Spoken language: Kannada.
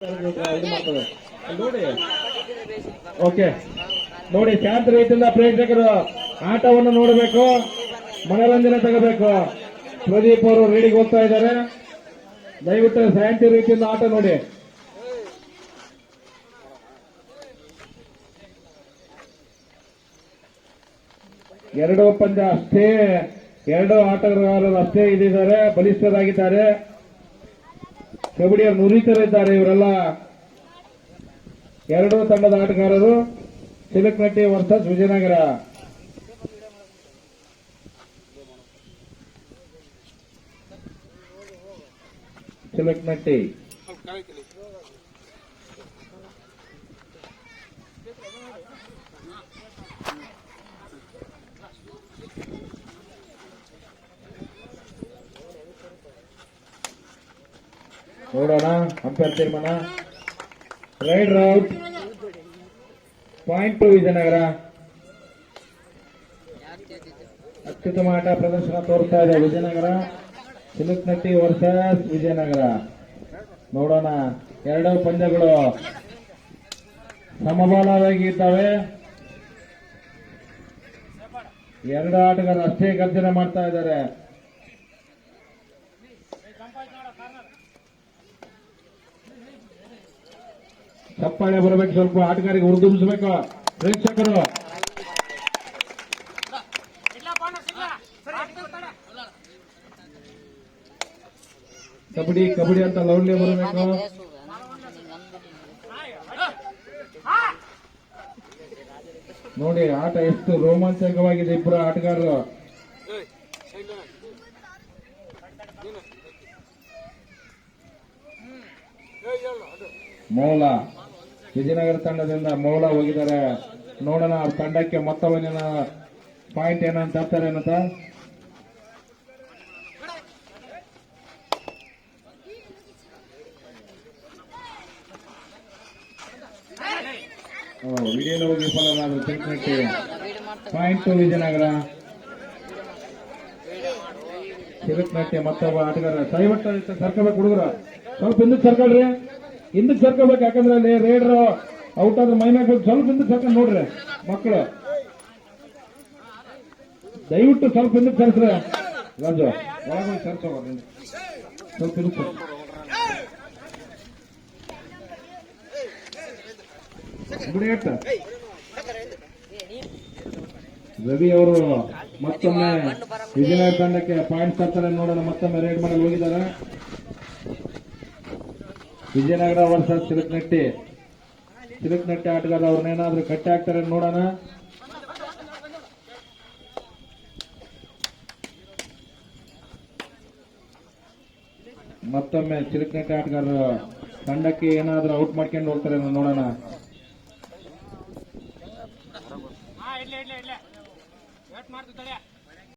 ನೋಡಿ ಓಕೆ ನೋಡಿ, ಶಾಂತ ರೀತಿಯಿಂದ ಪ್ರೇಕ್ಷಕರು ಆಟವನ್ನು ನೋಡಬೇಕು, ಮನೋರಂಜನೆ ತಗೋಬೇಕು. ಪ್ರದೀಪ್ ಅವರು ರೇಡಿಗೆ ಹೋಗ್ತಾ ಇದ್ದಾರೆ. ದಯವಿಟ್ಟು ಶಾಂತಿ ರೀತಿಯಿಂದ ಆಟ ನೋಡಿ. ಎರಡು ಪಂದ್ಯ ಅಷ್ಟೇ, ಎರಡು ಆಟಗಾರರು ಅಷ್ಟೇ ಇದ್ದಾರೆ, ಬಲಿಷ್ಠರಾಗಿದ್ದಾರೆ. ಕಬಡ್ಡಿಯರು ನುರಿತರಿದ್ದಾರೆ ಇವರೆಲ್ಲ. ಎರಡೂ ತಂಡದ ಆಟಗಾರರು ಚಿಲಕನಟ್ಟಿ ವರ್ಸಸ್ ವಿಜಯನಗರ. ಚಿಲಕನಟ್ಟಿ ನೋಡೋಣ. ಅಂಪೈರ್ ತೀರ್ಮಾನ rider out. Point to Vijayanagara. ಅತ್ಯುತ್ತಮ ಆಟ ಪ್ರದರ್ಶನ ತೋರ್ತಾ ಇದೆ ವಿಜಯನಗರ. ಚಿಲಕನಟ್ಟಿ ವರ್ಸಸ್ ವಿಜಯನಗರ. ನೋಡೋಣ, ಎರಡು ಪಂದ್ಯಗಳು ಸಮಬಾಲವಾಗಿದ್ದಾವೆ. ಎರಡು ಆಟಗಾರರು ಅಷ್ಟೇ ಗರ್ಜನೆ ಮಾಡ್ತಾ ಇದ್ದಾರೆ. ಚಪ್ಪಾಳೆ ಬರಬೇಕು, ಸ್ವಲ್ಪ ಆಟಗಾರಿಗೆ ಹುರಿದುಂಬಿಸಬೇಕು ಪ್ರೇಕ್ಷಕರು. ಕಬಡ್ಡಿ ಕಬಡ್ಡಿ ಅಂತ ಲೌಡ್ಲಿ ಬರಬೇಕು. ನೋಡಿ ಆಟ ಎಷ್ಟು ರೋಮಾಂಚಕವಾಗಿದೆ. ಇಬ್ಬರು ಆಟಗಾರರು ಮೌಲ ವಿಜಯನಗರ ತಂಡದಿಂದ ಮೌಲ ಹೋಗಿದ್ದಾರೆ. ನೋಡೋಣ ಅವ್ರ ತಂಡಕ್ಕೆ ಮೊತ್ತವನ್ನ ಪಾಯಿಂಟ್ ಏನಂತ ತರ್ತಾರೆ ಏನಂತ. ವಿಡಿಯೋ ಹೋಗಿ ಫಲವಾದ ಚಿಲಕನಟ್ಟಿ. Point to Vijayanagara. ಚಿಲಕನಟ್ಟಿ ಮತ್ತೊಬ್ಬ ಆಟಗಾರ ದಯವಿಟ್ಟು ಸರ್ಕೋಬೇಕು ಹುಡುಗರು, ಸ್ವಲ್ಪ ಹಿಂದಕ್ಕೆ ಸರ್ಕೊಳ್ರಿ, ಹಿಂದಕ್ಕೆ ಸರ್ಕೋಬೇಕು. ಯಾಕಂದ್ರೆ ಅಲ್ಲಿ ರೇಡ್ರು ಔಟ್ ಆದ್ರೆ ಮೈನಾಗ ಸ್ವಲ್ಪ ಹಿಂದಕ್ಕೆ ಸರ್ಕೊಂಡು ನೋಡ್ರಿ ಮಕ್ಕಳು. ದಯವಿಟ್ಟು ಸ್ವಲ್ಪ ಹಿಂದಕ್ಕೆ ಸರ್ಸ್ರೆ ರಾಜು, ಒಳಗೋಗಿ ಸರ್ಸೋಗ ಸ್ವಲ್ಪ ಹಿಂದಕ್ಕೆ. ರವಿ ಅವರು ಮತ್ತೊಮ್ಮೆ ವಿಜಯನಗರ ತಂಡಕ್ಕೆ ಪಾಯಿಂಟ್ ತರ್ತಾರೆ. ನೋಡೋಣ, ಮತ್ತೊಮ್ಮೆ ರೇಡ್ ಮಾಡಲು ಹೋಗಿದ್ದಾರೆ. ವಿಜಯನಗರ ವರ್ಸಸ್ ಚಿಲಕನಟ್ಟಿ. ಚಿಲಕನಟ್ಟಿ ಆಟಗಾರ ಅವ್ರನ್ನೇನಾದ್ರೂ ಕಟ್ಟಿ ಹಾಕ್ತಾರೆ ನೋಡೋಣ. ಮತ್ತೊಮ್ಮೆ ಚಿಲಕನಟ್ಟಿ ಆಟಗಾರರು ತಂಡಕ್ಕೆ ಏನಾದ್ರೂ ಔಟ್ ಮಾಡ್ಕೊಂಡು ಹೋಗ್ತಾರೆ ನೋಡೋಣ. ಮಾಡ್ತಾರೆ